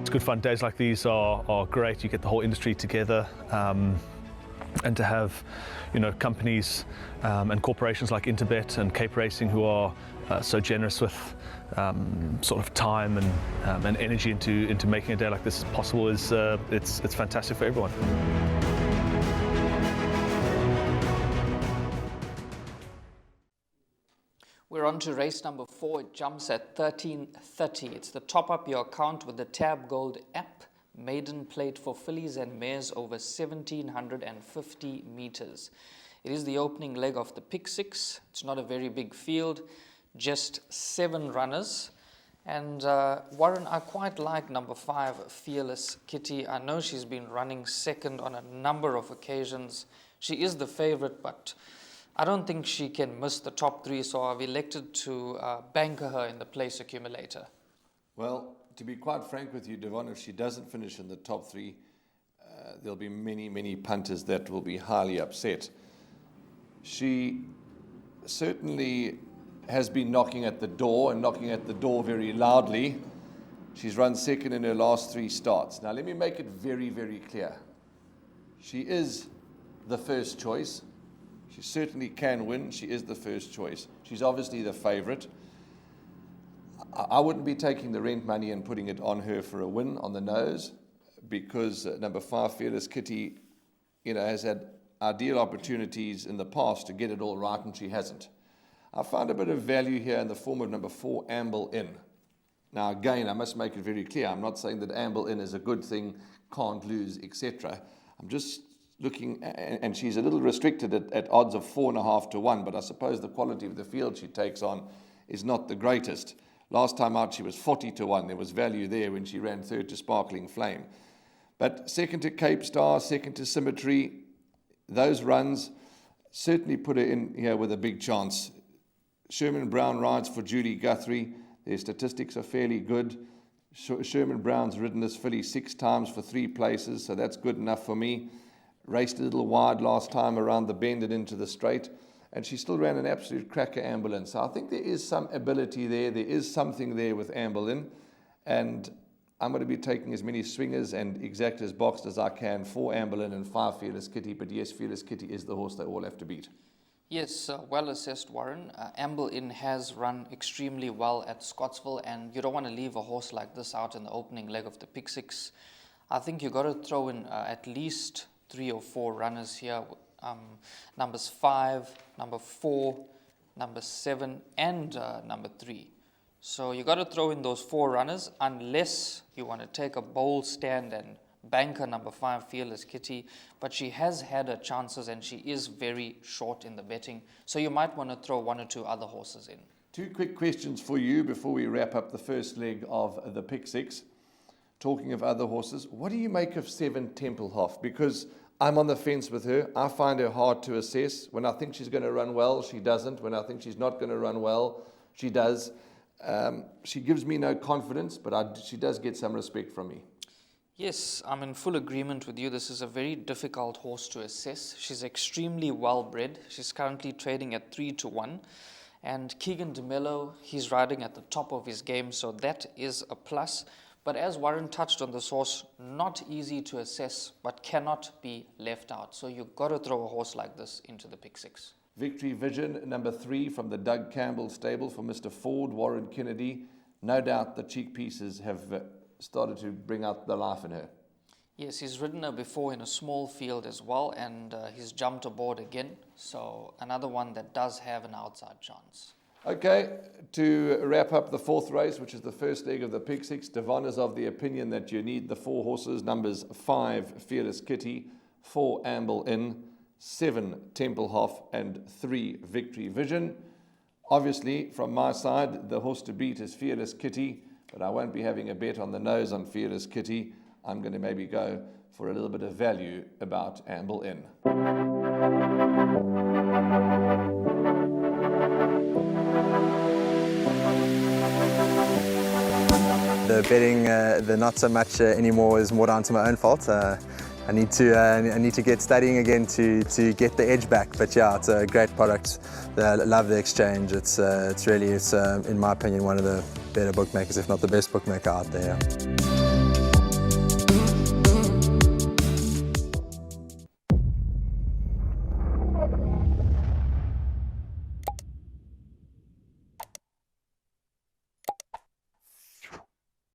it's good fun. Days like these are great. You get the whole industry together, and to have, companies and corporations like Interbet and Cape Racing who are so generous with sort of time and energy into making a day like this possible is it's fantastic for everyone. We're on to race number 4. It jumps at 13:30. It's the Top Up Your Account with the Tab Gold app. Maiden plate for fillies and mares over 1,750 meters. It is the opening leg of the pick 6. It's not a very big field, just 7 runners. And Warren, I quite like number 5, Fearless Kitty. I know she's been running second on a number of occasions. She is the favorite, but I don't think she can miss the top 3, so I've elected to banker her in the place accumulator. Well, to be quite frank with you, Devon, if she doesn't finish in the top 3, there'll be many punters that will be highly upset. She certainly has been knocking at the door, and knocking at the door very loudly. She's run second in her last 3 starts. Now, let me make it very clear. She is the first choice. She certainly can win. She is the first choice. She's obviously the favourite. I wouldn't be taking the rent money and putting it on her for a win on the nose, because number 5, Fearless Kitty, has had ideal opportunities in the past to get it all right, and she hasn't. I found a bit of value here in the form of number 4, Amble In. Now, again, I must make it very clear. I'm not saying that Amble In is a good thing, can't lose, etc. I'm just looking, and she's a little restricted at odds of 4.5 to 1, but I suppose the quality of the field she takes on is not the greatest. Last time out, she was 40 to 1. There was value there when she ran third to Sparkling Flame. But second to Cape Star, second to Symmetry, those runs certainly put her in here with a big chance. Sherman Brown rides for Judy Guthrie. Their statistics are fairly good. Sherman Brown's ridden this filly 6 times for 3 places, so that's good enough for me. Raced a little wide last time around the bend and into the straight, and she still ran an absolute cracker, Amble In. So I think there is some ability there. There is something there with Amble In, and I'm going to be taking as many swingers and exactors boxed as I can for Amble In and 5, Fearless Kitty. But yes, Fearless Kitty is the horse they all have to beat. Yes, well assessed, Warren. Amble In has run extremely well at Scottsville, and you don't want to leave a horse like this out in the opening leg of the pick 6. I think you've got to throw in at least 3 or 4 runners here. Numbers 5, number 4, number 7, and number 3. So you got to throw in those 4 runners, unless you want to take a bold stand and banker number 5, Fearless Kitty. But she has had her chances, and she is very short in the betting. So you might want to throw 1 or 2 other horses in. 2 quick questions for you before we wrap up the first leg of the pick 6. Talking of other horses, what do you make of 7, Tempelhof? Because I'm on the fence with her. I find her hard to assess. When I think she's going to run well, she doesn't. When I think she's not going to run well, she does. She gives me no confidence, but she does get some respect from me. Yes, I'm in full agreement with you. This is a very difficult horse to assess. She's extremely well bred. She's currently trading at 3 to 1. And Keegan DeMello, he's riding at the top of his game, so that is a plus. But as Warren touched on this horse, not easy to assess, but cannot be left out. So you've got to throw a horse like this into the pick 6. Victory Vision, number 3 from the Doug Campbell stable for Mr. Ford, Warren Kennedy. No doubt the cheek pieces have started to bring out the life in her. Yes, he's ridden her before in a small field as well, and he's jumped aboard again. So another one that does have an outside chance. Okay, to wrap up the 4th race, which is the first leg of the pick 6, Devon is of the opinion that you need the 4 horses, numbers 5, Fearless Kitty, 4, Amble In, 7, Tempelhof, and 3, Victory Vision. Obviously, from my side, the horse to beat is Fearless Kitty, but I won't be having a bet on the nose on Fearless Kitty. I'm going to maybe go for a little bit of value about Amble In. The betting, the not so much anymore, is more down to my own fault. I need to get studying again to get the edge back. But yeah, it's a great product. I love the exchange. It's really, in my opinion, one of the better bookmakers, if not the best bookmaker out there.